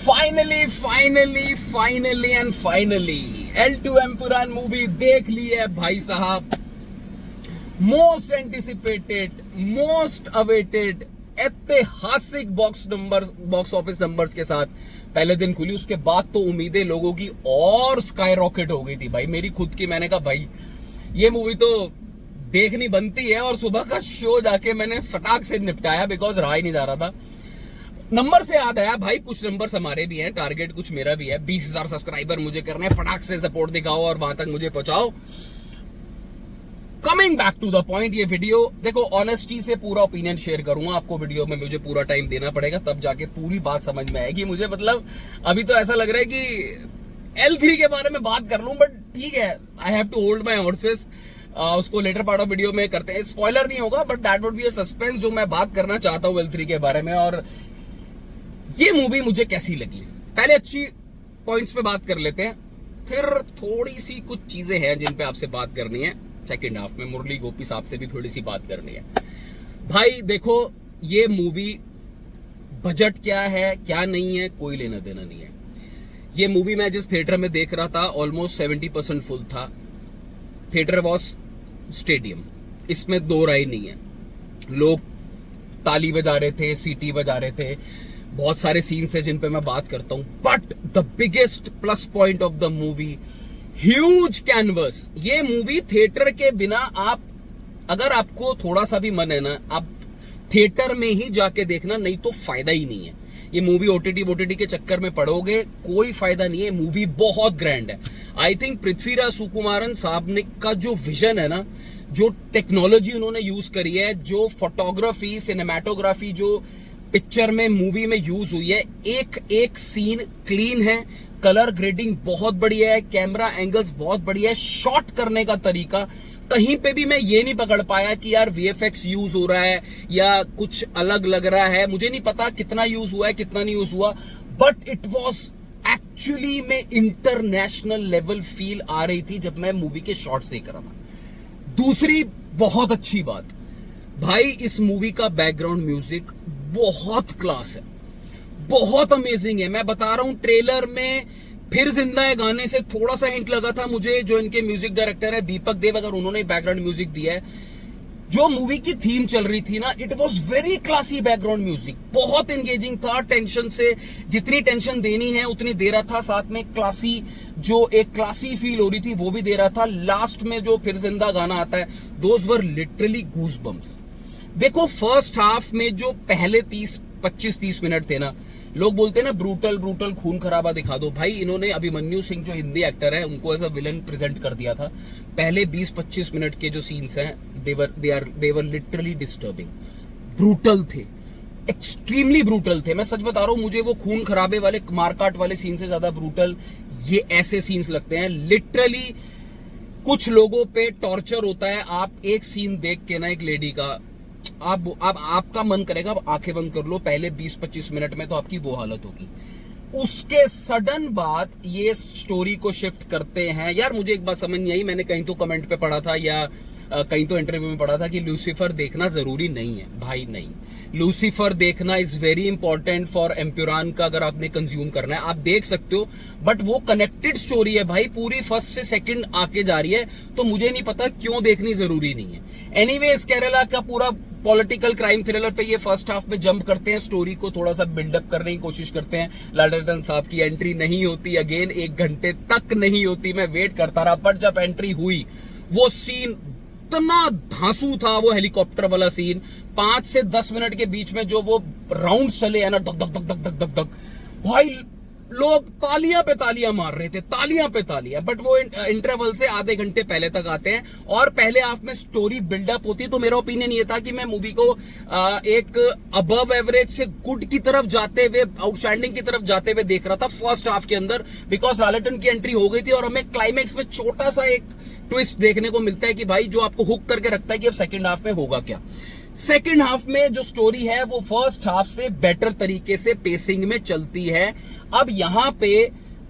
Finally and finally L2 Empuraan movie देख ली है भाई साहब। मोस्ट एंटिसिपेटेड, मोस्ट अवेटेड, ऐतिहासिक बॉक्स ऑफिस नंबर्स के साथ पहले दिन खुली। उसके बाद तो उम्मीदें लोगों की और स्काई रॉकेट हो गई थी भाई, मेरी खुद की। मैंने कहा भाई ये मूवी तो देखनी बनती है, और सुबह का शो जाके मैंने सटाक से निपटाया बिकॉज रहा ही नहीं जा रहा था। नंबर से याद आया भाई, कुछ नंबर्स हमारे भी हैं, टारगेट कुछ मेरा भी है। 20,000 सब्सक्राइबर मुझे करने हैं, फटाक से सपोर्ट दिखाओ और वहां तक मुझे पहुंचाओ। Coming back to the point, ये वीडियो देखो ऑनेस्टी से पूरा ओपिनियन शेयर करूंगा आपको। वीडियो में मुझे पूरा टाइम देना पड़ेगा, तब जाके पूरी बात समझ में आएगी मुझे। मतलब अभी तो ऐसा लग रहा है कि L3 के बारे में बात कर लूं, बट ठीक है, I have to hold my horses. उसको लेटर पार्ट ऑफ वीडियो में करते हैं। स्पॉइलर नहीं होगा, but that would be a suspense जो मैं बात करना चाहता हूं L3 के बारे में। और ये मूवी मुझे कैसी लगी, पहले अच्छी पॉइंट्स पे बात कर लेते हैं, फिर थोड़ी सी कुछ चीजें हैं जिन पे आपसे बात करनी है। सेकंड हाफ में मुरली गोपी साहब से भी थोड़ी सी बात करनी है। भाई देखो, ये मूवी बजट क्या है क्या नहीं है कोई लेना देना नहीं है। ये मूवी मैं जिस थिएटर में देख रहा था ऑलमोस्ट 70% फुल था। थिएटर वॉज स्टेडियम, इसमें दो राय नहीं है। लोग ताली बजा रहे थे, सीटी बजा रहे थे, बहुत सारे सीन्स थे जिन पे मैं बात करता हूं। But the biggest plus point of the movie, huge canvas. ये मूवी थिएटर के बिना आप, अगर आपको थोड़ा सा भी मन है ना, आप थिएटर में ही जाके देखना, नहीं तो फायदा ही नहीं है। ये मूवी ओटीटी के चक्कर में पड़ोगे, कोई फायदा नहीं है। मूवी बहुत ग्रैंड है। आई थिंक पृथ्वीराज सुकुमारन साहब ने का जो विजन है ना, जो टेक्नोलॉजी उन्होंने यूज करी है, जो फोटोग्राफी, सिनेमेटोग्राफी जो पिक्चर में मूवी में यूज हुई है, एक एक सीन क्लीन है, कलर ग्रेडिंग बहुत बढ़िया है, कैमरा एंगल्स बहुत बढ़िया है, शॉट करने का तरीका कहीं पे भी मैं ये नहीं पकड़ पाया कि यार VFX यूज हो रहा है या कुछ अलग लग रहा है। मुझे नहीं पता कितना यूज हुआ है कितना नहीं यूज हुआ, बट इट वॉज एक्चुअली में इंटरनेशनल लेवल फील आ रही थी जब मैं मूवी के शॉट्स देख रहा था। दूसरी बहुत अच्छी बात भाई, इस मूवी का बैकग्राउंड म्यूजिक बहुत क्लास है, बहुत अमेजिंग है। मैं बता रहा हूं, ट्रेलर में फिर जिंदा है गाने से थोड़ा सा हिंट लगा था मुझे। जो इनके म्यूजिक डायरेक्टर है दीपक देव, अगर उन्होंने बैकग्राउंड म्यूजिक दिया है, जो मूवी की थीम चल रही थी ना, it was very classy background music, बहुत एंगेजिंग था। टेंशन से जितनी टेंशन देनी है उतनी दे रहा था, साथ में क्लासी, जो एक क्लासी फील हो रही थी वो भी दे रहा था। लास्ट में जो फिर जिंदा गाना आता है, those were literally goose bumps. देखो फर्स्ट हाफ में जो पहले 25-30 मिनट थे ना, लोग बोलते हैं ना ब्रूटल खून खराबा दिखा दो। भाई इन्होंने अभिमन्यु सिंह जो हिंदी एक्टर है उनको एज अ विलन प्रेजेंट कर दिया था। पहले 20-25 मिनट के जो सीन्स हैं, दे वर लिटरली डिस्टर्बिंग, ब्रूटल थे, एक्सट्रीमली ब्रूटल थे। मैं सच बता रहा हूं, मुझे वो खून खराबे वाले मारकाट वाले सीन से ज्यादा ब्रूटल ये ऐसे सीन्स लगते हैं। लिटरली कुछ लोगों पे टॉर्चर होता है। आप एक सीन देख के ना, एक लेडी का, आपका मन करेगा आप आंखें बंद कर लो पहले 20-25 मिनट में, तो आपकी वो हालत होगी। उसके सडन बाद ये स्टोरी को शिफ्ट करते हैं। यार मुझे एक बात समझ नहीं आई, मैंने कहीं तो कमेंट पे पढ़ा था या कहीं तो इंटरव्यू में पढ़ा था कि लूसीफर देखना जरूरी नहीं है। भाई नहीं, लूसीफर देखना is very important for Empuraan का। अगर आपने कंज्यूम करना है आप देख सकते हो, बट वो कनेक्टेड स्टोरी है भाई, पूरी फर्स्ट से सेकंड आके जा रही है, तो मुझे नहीं पता क्यों देखनी जरूरी नहीं है। एनीवेज, केरला का पूरा पॉलिटिकल क्राइम थ्रिलर पे ये फर्स्ट हाफ में जंप करते हैं, स्टोरी को थोड़ा सा बिल्डअप करने की कोशिश करते हैं। लालटेन साहब की एंट्री नहीं होती, अगेन 1 घंटे तक नहीं होती, मैं वेट करता रहा, बट जब एंट्री हुई वो सीन इतना धांसू था, वो हेलीकॉप्टर वाला सीन, 5 से 10 मिनट के बीच में जो वो राउंड चले हैं ना, धक धक धक धक धक धक, भाई लोग तालियां पे तालियां मार रहे थे, तालियां पे तालियां। बट वो इंटरवल से आधे घंटे पहले तक आते हैं और पहले हाफ में स्टोरी बिल्डअप होती है। तो मेरा ओपिनियन ये था कि मैं मूवी को एक अबव एवरेज से गुड की तरफ जाते हुए, आउटस्टैंडिंग की तरफ जाते हुए देख रहा था फर्स्ट हाफ के अंदर, बिकॉज लालटेन की एंट्री हो गई थी और हमें क्लाइमेक्स में छोटा सा एक ट्विस्ट देखने को मिलता है कि भाई जो आपको हुक करके रखता है कि अब सेकंड हाफ में होगा क्या। सेकंड हाफ में जो स्टोरी है वो फर्स्ट हाफ से बेटर तरीके से पेसिंग में चलती है। अब यहां पे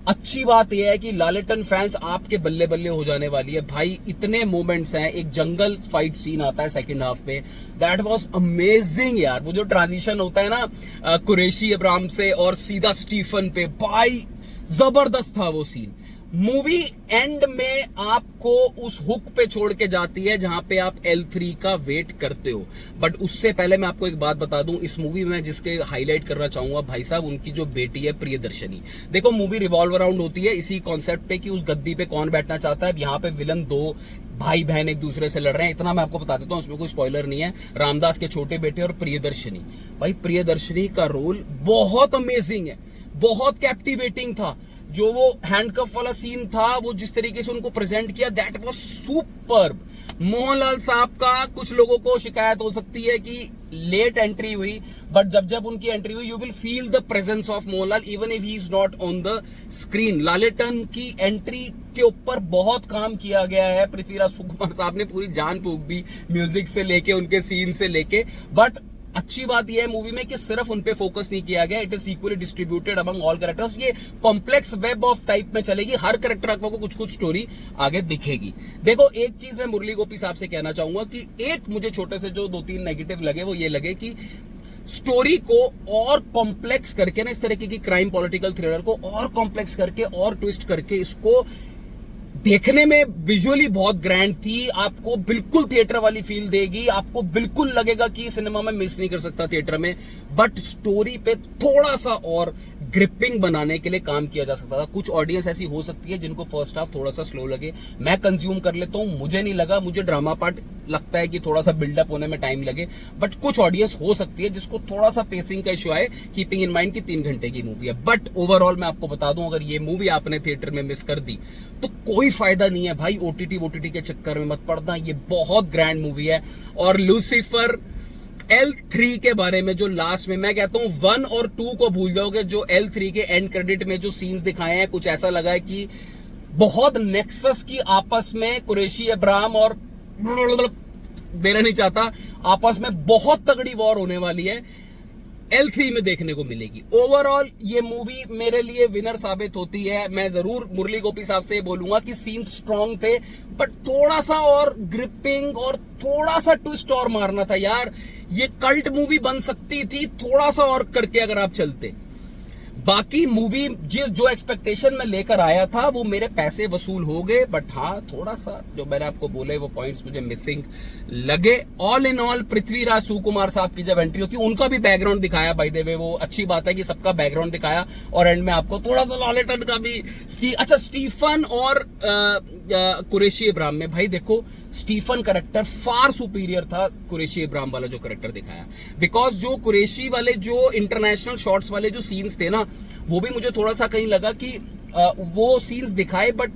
अच्छी बात यह है कि लालेटन फैंस आपके बल्ले बल्ले हो जाने वाली है भाई। इतने मोमेंट्स हैं, एक जंगल फाइट सीन आता है सेकंड हाफ पे, दैट वाज अमेजिंग यार। वो जो ट्रांजिशन होता है ना कुरैशी अब्राहम से और सीधा स्टीफन पे, भाई जबरदस्त था वो सीन। मूवी एंड में आपको उस हुक पे छोड़ के जाती है जहां पे आप L3 का वेट करते हो। बट उससे पहले मैं आपको एक बात बता दूं, इस मूवी में जिसके हाईलाइट करना चाहूंगा भाई साहब, उनकी जो बेटी है प्रियदर्शनी। देखो मूवी रिवॉल्व अराउंड होती है इसी कॉन्सेप्ट पे कि उस गद्दी पे कौन बैठना चाहता है। यहाँ पे विलन दो भाई बहन एक दूसरे से लड़ रहे हैं, इतना मैं आपको बता देता हूं, उसमें कोई स्पॉइलर नहीं है। रामदास के छोटे बेटे और प्रियदर्शनी, भाई प्रियदर्शनी का रोल बहुत अमेजिंग है, बहुत कैप्टिवेटिंग था। जो वो हैंडकफ वाला सीन था, वो जिस तरीके से उनको प्रेजेंट किया, दैट वाज सुपर्ब। मोहनलाल साहब का कुछ लोगों को शिकायत हो सकती है कि लेट एंट्री हुई, बट जब जब उनकी एंट्री हुई you will feel the presence of Mohanlal even if he is not on the screen. Lalettan की एंट्री के ऊपर बहुत काम किया गया है। पृथ्वीराज सुकुमार साहब ने पूरी जान फूंक दी, म्यूजिक से लेके उनके सीन से लेके। बट अच्छी बात यह है मूवी में कि सिर्फ उन पे फोकस नहीं किया गया, it is equally distributed among all characters. ये कॉम्प्लेक्स वेब ऑफ टाइप में चलेगी, हर कैरेक्टर आपको कुछ कुछ स्टोरी आगे दिखेगी। देखो एक चीज मैं मुरली गोपी साहब से कहना चाहूंगा कि एक मुझे छोटे से जो 2-3 नेगेटिव लगे वो ये लगे कि स्टोरी को और कॉम्प्लेक्स करके ना, इस तरीके की क्राइम पॉलिटिकल थ्रिलर को और कॉम्प्लेक्स करके और ट्विस्ट करके इसको देखने में विजुअली बहुत ग्रैंड थी, आपको बिल्कुल थिएटर वाली फील देगी, आपको बिल्कुल लगेगा कि सिनेमा में मिस नहीं कर सकता थिएटर में। बट स्टोरी पे थोड़ा सा और ग्रिपिंग बनाने के लिए काम किया जा सकता था। कुछ ऑडियंस ऐसी हो सकती है जिनको फर्स्ट हाफ थोड़ा सा स्लो लगे, मैं कंज्यूम कर लेता हूं, मुझे नहीं लगा, मुझे ड्रामा पार्ट लगता है कि थोड़ा सा बिल्डअप होने में टाइम लगे। बट कुछ ऑडियंस हो सकती है जिसको थोड़ा सा पेसिंग का इश्यू आए, कीपिंग इन माइंड की 3 घंटे की मूवी है। बट ओवरऑल मैं आपको बता दूं, अगर ये मूवी आपने थिएटर में मिस कर दी तो कोई फायदा नहीं है भाई, ओटीटी के चक्कर में मत पड़ना, ये बहुत ग्रैंड मूवी है। और लूसीफर L3 के बारे में जो लास्ट में मैं कहता हूं 1 और 2 को भूल जाओगे, जो L3 के एंड क्रेडिट में जो सीन्स दिखाए हैं, कुछ ऐसा लगा है कि बहुत नेक्सस की आपस में कुरैशी अब्राहम और देना नहीं चाहता, आपस में बहुत तगड़ी वॉर होने वाली है, L3 में देखने को मिलेगी। ओवरऑल ये मूवी मेरे लिए विनर साबित होती है। मैं जरूर मुरली गोपी साहब से बोलूंगा कि सीन स्ट्रॉन्ग थे, बट थोड़ा सा और ग्रिपिंग और थोड़ा सा ट्विस्ट और मारना था यार। ये कल्ट मूवी बन सकती थी थोड़ा सा और करके अगर आप चलते। बाकी मूवी जो एक्सपेक्टेशन में लेकर आया था वो मेरे पैसे वसूल हो गए, बट हाँ थोड़ा सा जो मैंने आपको बोले वो पॉइंट्स मुझे मिसिंग लगे। ऑल इन ऑल पृथ्वीराज सुकुमार साहब की जब एंट्री होती है, उनका भी बैकग्राउंड दिखाया बाय द वे, वो अच्छी बात है कि सबका बैकग्राउंड दिखाया, और एंड में आपको थोड़ा सा लालेटन का भी अच्छा स्टीफन और कुरैशी अब्राहम में, भाई देखो स्टीफन कैरेक्टर फार सुपीरियर था कुरैशी अब्राहम वाला जो कैरेक्टर दिखाया, बिकॉज जो कुरैशी वाले जो इंटरनेशनल शॉट्स वाले जो सीन्स थे ना, वो भी मुझे थोड़ा सा कहीं लगा कि वो सीन्स दिखाए, बट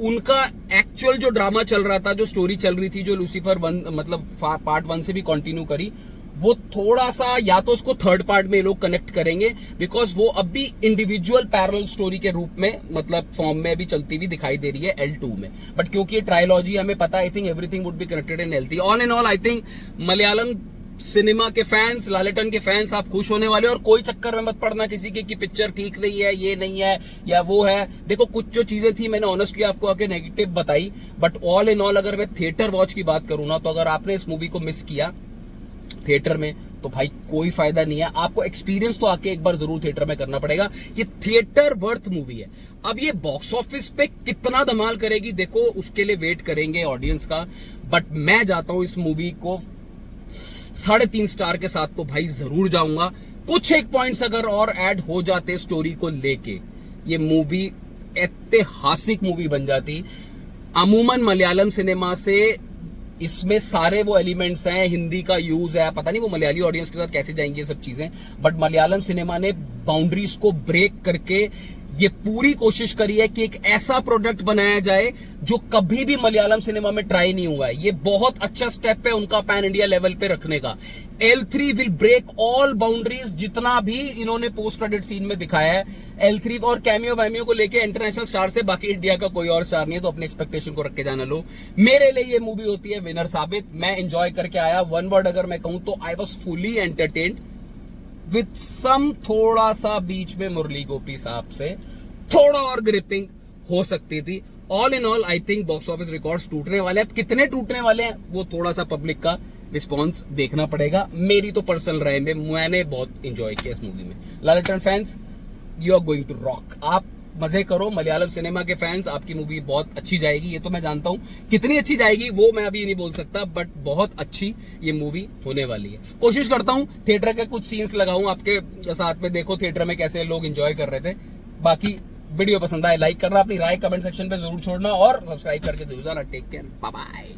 उनका एक्चुअल जो ड्रामा चल रहा था, जो स्टोरी चल रही थी, जो लूसीफर 1 मतलब पार्ट 1 से भी कंटिन्यू करी, वो थोड़ा सा या तो उसको थर्ड पार्ट में लोग कनेक्ट करेंगे, बिकॉज वो अब भी इंडिविजुअल पैरेलल स्टोरी के रूप में मतलब फॉर्म में भी चलती हुई दिखाई दे रही है L2 में। बट क्योंकि ये ट्रायलॉजी हमें पता है, I think everything would be connected in L3। All in all I think Malayalam cinema के फैंस, लालेटन के फैंस, आप खुश होने वाले। और कोई चक्कर में मत पड़ना किसी के कि पिक्चर ठीक नहीं है, ये नहीं है या वो है। देखो कुछ जो चीजें थी मैंने ऑनेस्टली आपको आके नेगेटिव बताई, बट ऑल इन ऑल अगर मैं थिएटर वॉच की बात करूं ना, तो अगर आपने इस मूवी को मिस किया थिएटर में तो भाई कोई फायदा नहीं है, आपको एक्सपीरियंस तो आके एक बार जरूर थिएटर में करना पड़ेगा। ये थिएटर वर्थ मूवी है। अब ये बॉक्स ऑफिस पे कितना धमाल करेगी देखो, उसके लिए वेट करेंगे ऑडियंस का। बट मैं जाता हूं इस मूवी को 3.5 स्टार के साथ, तो भाई जरूर जाऊंगा। कुछ एक पॉइंट्स अगर और ऐड हो जाते स्टोरी को लेके, ये मूवी ऐतिहासिक मूवी बन जाती। अमूमन मलयालम सिनेमा से इसमें सारे वो एलिमेंट्स हैं, हिंदी का यूज है, पता नहीं वो मलयाली ऑडियंस के साथ कैसे जाएंगी ये सब चीजें, बट मलयालम सिनेमा ने बाउंड्रीज को ब्रेक करके ये पूरी कोशिश करी है कि एक ऐसा प्रोडक्ट बनाया जाए जो कभी भी मलयालम सिनेमा में ट्राई नहीं हुआ है। ये बहुत अच्छा स्टेप है उनका पैन इंडिया लेवल पे रखने का। L3 will break all boundaries, जितना भी इन्होंने पोस्ट क्रेडिट सीन में दिखाया है L3 और कैमियो वैमियो को लेके इंटरनेशनल स्टार से, बाकी इंडिया का कोई और स्टार नहीं है, तो अपने एक्सपेक्टेशन को रख के जाना लो। मेरे लिए ये मूवी होती है विनर साबित। मैं एंजॉय करके आया। वन वर्ड अगर मैं कहूं तो I was fully entertained with some थोड़ा सा बीच में मुरली गोपी साहब से थोड़ा और ग्रिपिंग हो सकती थी। All in all I think box office records टूटने वाले हैं। अब कितने टूटने वाले हैं वो थोड़ा सा पब्लिक का रिस्पॉन्स देखना पड़ेगा। मेरी तो पर्सनल राय में मैंने बहुत इंजॉय किया इस मूवी में। Lalettan fans, you are going to rock. आप मजे करो। मलयालम सिनेमा के फैंस, आपकी मूवी बहुत अच्छी जाएगी, ये तो मैं जानता हूं। कितनी अच्छी जाएगी वो मैं अभी नहीं बोल सकता, बट बहुत अच्छी ये मूवी होने वाली है। कोशिश करता हूं थिएटर के कुछ सीन्स लगाऊं आपके साथ में, देखो थिएटर में कैसे लोग एंजॉय कर रहे थे। बाकी वीडियो पसंद आए लाइक करना, अपनी राय कमेंट सेक्शन पे जरूर छोड़ना और सब्सक्राइब करके जरूर जाना। Take care, bye bye.